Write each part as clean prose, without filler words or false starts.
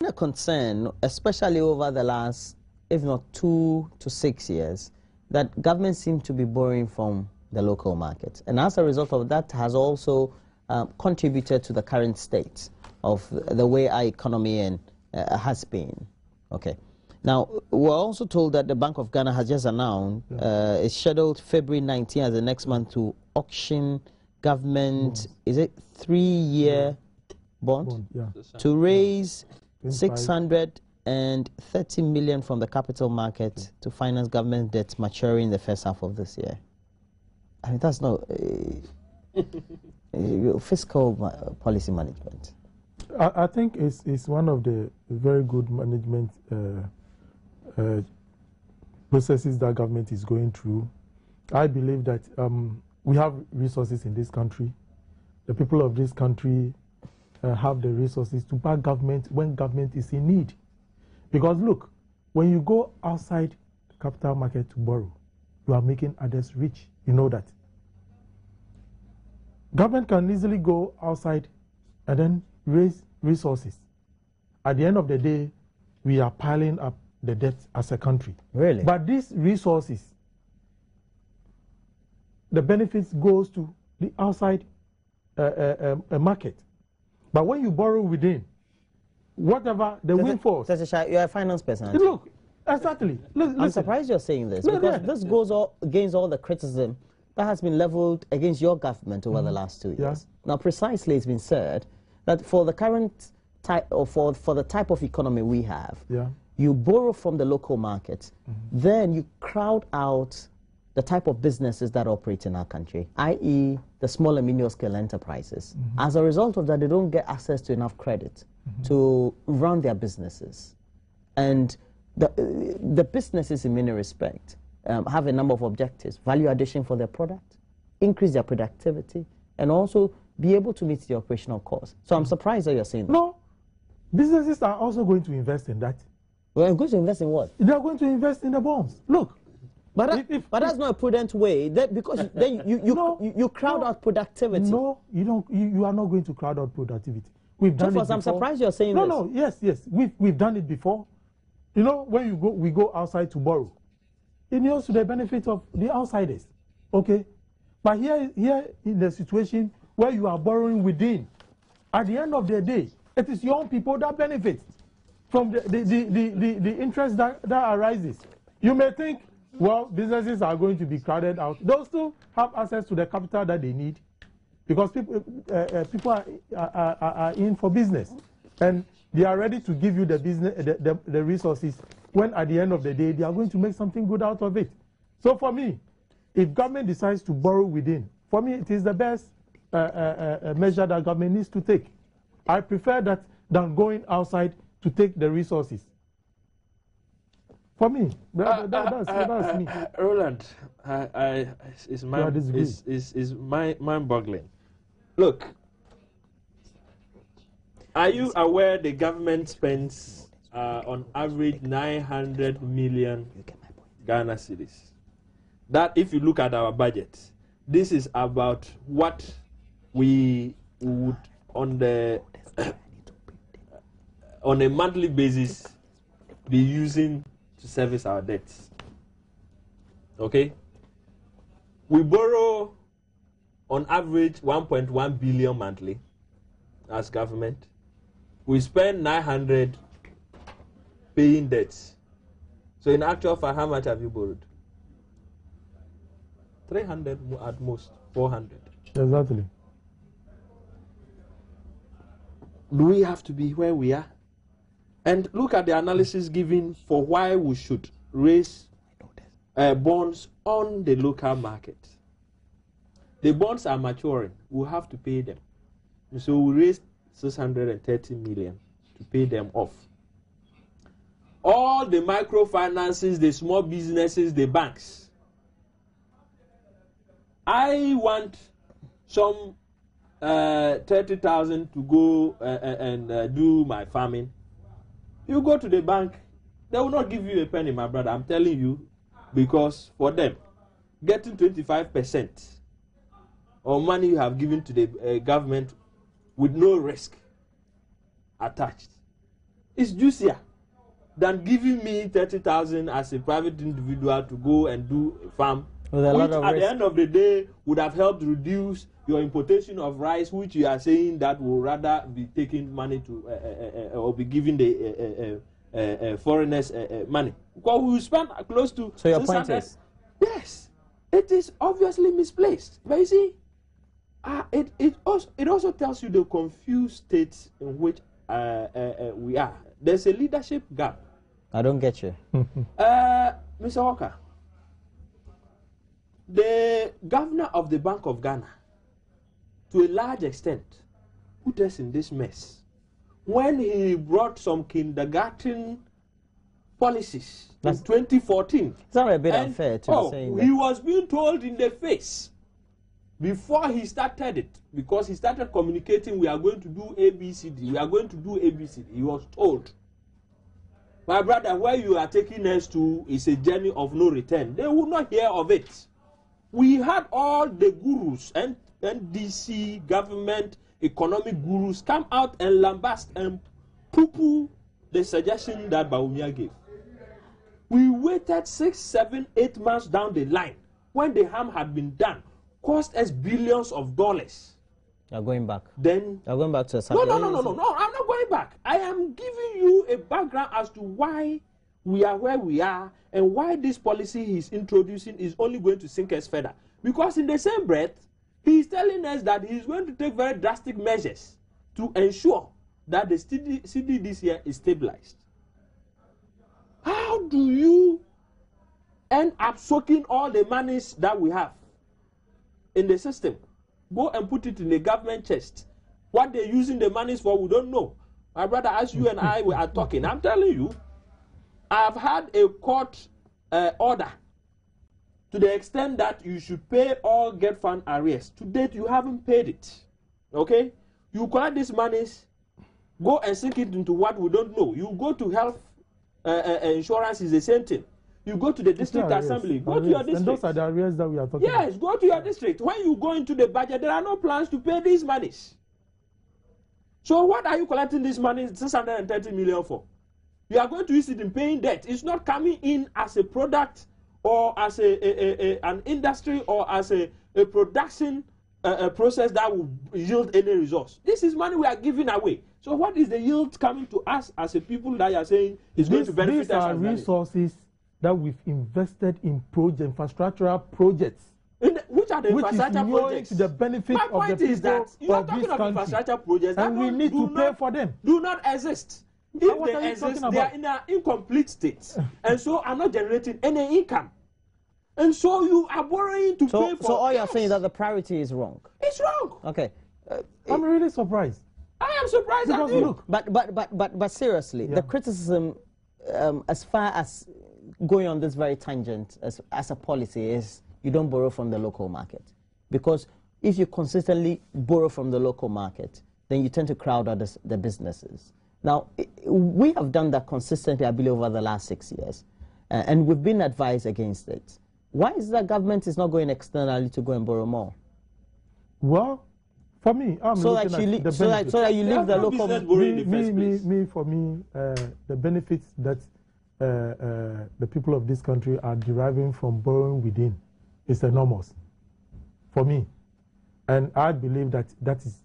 A concern, especially over the last, if not 2 to 6 years, that government seems to be borrowing from the local market. And as a result of that has also contributed to the current state of the way our economy has been. Okay. Now, we're also told that the Bank of Ghana has just announced it's scheduled February 19 as the next month to auction government, is it 3-year bond? To raise 630 million from the capital market to finance government debt maturing in the first half of this year. I mean, that's not fiscal policy management. I think it's one of the very good management processes that government is going through. I believe that we have resources in this country. The people of this country have the resources to back government when government is in need. Because look, when you go outside the capital market to borrow, you are making others rich. You know that. Government can easily go outside and then raise resources. At the end of the day, we are piling up the debt as a country. Really? But these resources, the benefits goes to the outside market. But when you borrow within, whatever the windfalls... You're a finance person. Look, exactly. I'm surprised you're saying this, because this goes against all the criticism that has been leveled against your government over the last 2 years. Now, precisely, it's been said that for the current type, or for the type of economy we have, you borrow from the local market, then you crowd out the type of businesses that operate in our country, i.e. the small and medium scale enterprises. As a result of that, they don't get access to enough credit to run their businesses. And the businesses, in many respects, have a number of objectives: value addition for their product, increase their productivity, and also be able to meet the operational costs. So I'm surprised that you're saying that. No, businesses are also going to invest in that. Well, going to invest in what? They are going to invest in the bonds. Look. But that's not a prudent way, because then you crowd out productivity. No, you don't. You are not going to crowd out productivity. We've done it before. I'm surprised you're saying this. No, yes. We've done it before. You know, when we go outside to borrow, it goes to the benefit of the outsiders. Okay, but here in the situation where you are borrowing within, at the end of the day, it is your own people that benefit from the interest that arises. You may think, well, businesses are going to be crowded out. They'll still have access to the capital that they need, because people are in for business, and they are ready to give you the resources when at the end of the day they are going to make something good out of it. So for me, if government decides to borrow within, for me it is the best measure that government needs to take. I prefer that than going outside to take the resources. For me, that's me. Roland, it's mind-boggling. Look, are you aware the government spends on average 900 million Ghana cedis? That, if you look at our budget, this is about what we would on a monthly basis be using to service our debts. Okay? We borrow on average 1.1 billion monthly as government. We spend 900 paying debts. So in actual fact, how much have you borrowed? 300 at most, 400. Exactly. Do we have to be where we are? And look at the analysis given for why we should raise bonds on the local market. The bonds are maturing. We'll have to pay them. So we raised 630 million to pay them off. All the microfinances, the small businesses, the banks. I want some 30,000 to go and do my farming. You go to the bank, they will not give you a penny, my brother. I'm telling you, because for them, getting 25% of money you have given to the government with no risk attached is juicier than giving me 30,000 as a private individual to go and do a farm, with a lot of at risk. the end of the day would have helped reduce your importation of rice, which you are saying that will rather be taking money to or be giving the foreigners money. Because we spend close to. So your point is? Yes, it is obviously misplaced. But you see, it also tells you the confused state in which we are. There's a leadership gap. I don't get you. Mr. Walker, the governor of the Bank of Ghana, to a large extent, put us in this mess when he brought some kindergarten policies in 2014. It's not a bit unfair to be saying that. He was being told in the face before he started it, because he started communicating, we are going to do ABCD, we are going to do ABCD. He was told, my brother, where you are taking us to is a journey of no return. They will not hear of it. We had all the gurus and NDC, government, economic gurus come out and lambast and poo-poo the suggestion that Bawumia gave. We waited 6, 7, 8 months down the line when the harm had been done, cost us billions of dollars. You're going back. Then you're going back to a no, I'm not going back. I am giving you a background as to why we are where we are and why this policy he's introducing is only going to sink us further. Because in the same breath, he's telling us that he's going to take very drastic measures to ensure that the CD this year is stabilized. How do you end up soaking all the monies that we have in the system? Go and put it in the government chest. What they're using the monies for, we don't know. My brother, as you and I are talking, I'm telling you, I've had a court order to the extent that you should pay all get fund arrears. To date, you haven't paid it. Okay? You collect these monies, go and sink it into what we don't know. You go to health insurance, is the same thing. You go to the district assembly, go to your district. And those are the arrears that we are talking about. Yes, go to your district. When you go into the budget, there are no plans to pay these monies. So what are you collecting this money, 630 million for? You are going to use it in paying debt. It's not coming in as a product or as an industry or as a production process that will yield any resource. This is money we are giving away. So what is the yield coming to us as a people that you are saying is going to benefit us? These are resources that we've invested in infrastructural projects. Which are the infrastructure projects? To the benefit My point of the is that you are talking of infrastructure projects and we need to pay for them. Do not exist. If they exist, they are in an incomplete state. And so I'm not generating any income. And so you are borrowing to pay for. So all you're saying is that the priority is wrong. It's wrong. Okay. I'm really surprised. I am surprised at you. Look, but seriously, the criticism as far as going on this very tangent as a policy is you don't borrow from the local market. Because if you consistently borrow from the local market, then you tend to crowd out the businesses. Now, we have done that consistently, I believe, over the last 6 years. And we've been advised against it. Why is that government is not going externally to go and borrow more? Well, for me, I'm looking at the benefits. So that you leave the local... For me, the benefits that the people of this country are deriving from borrowing within is enormous. For me. And I believe that that is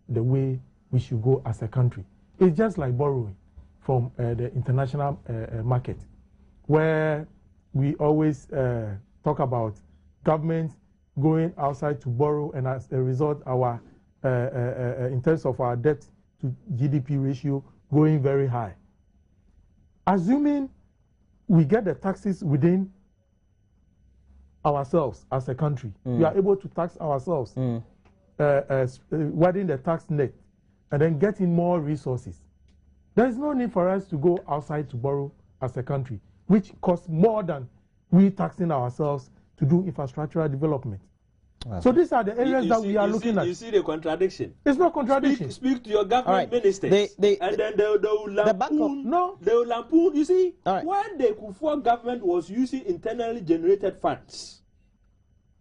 the way we should go as a country. It's just like borrowing from the international market, where we always talk about government going outside to borrow, and as a result, our in terms of our debt to GDP ratio going very high. Assuming we get the taxes within ourselves as a country, we are able to tax ourselves, widening the tax net, and then getting more resources. There is no need for us to go outside to borrow as a country, which costs more than we taxing ourselves to do infrastructural development. Wow. So these are the areas that we are looking at. You see the contradiction? It's not contradiction. Speak to your government ministers, and then they will lampoon. They will lampoon. You see, when the Kufuor government was using internally generated funds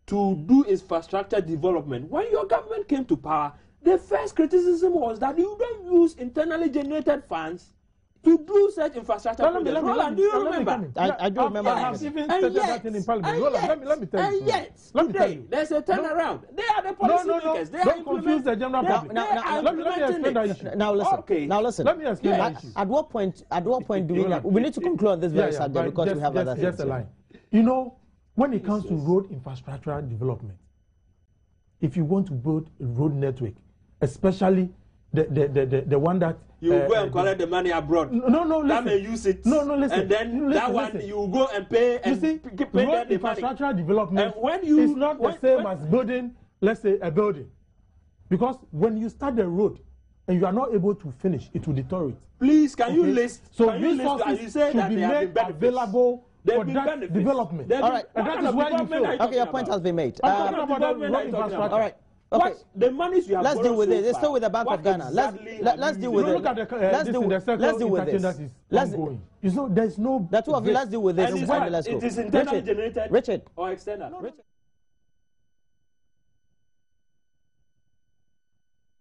to do infrastructure development, when your government came to power, the first criticism was that you don't use internally generated funds to do such infrastructure projects. Roland, do you remember? I do remember. I have even stated that in Parliament. Roland, let me tell you. And yet, today, there's a turnaround. They are the policy makers. They don't confuse the general public. Let me explain that issue. Now listen. Okay. Now listen. Let me explain that issue. At what point do we need to conclude on this very subject because we have other things. Just a line. You know, when it comes to road infrastructure development, if you want to build a road network, especially the one that you go and collect the money abroad. No, listen. That may use it. No, listen. And then that one you go and pay and pay road infrastructure development. And when you it's not the same as building, let's say, a building, because when you start the road and you are not able to finish, it will deteriorate. Please, can you list? So resources should be made available for that development. All right, and that is where you fail. Okay, your point has been made. I'm talking about the road infrastructure. All right. Okay. The monies you have. Let's deal with it. It's still with the Bank of Ghana. Let's deal with it. Look at let's deal with this. That is ongoing. You know, there's no. The two of you. Let's deal with this. It is internally generated Richard or external.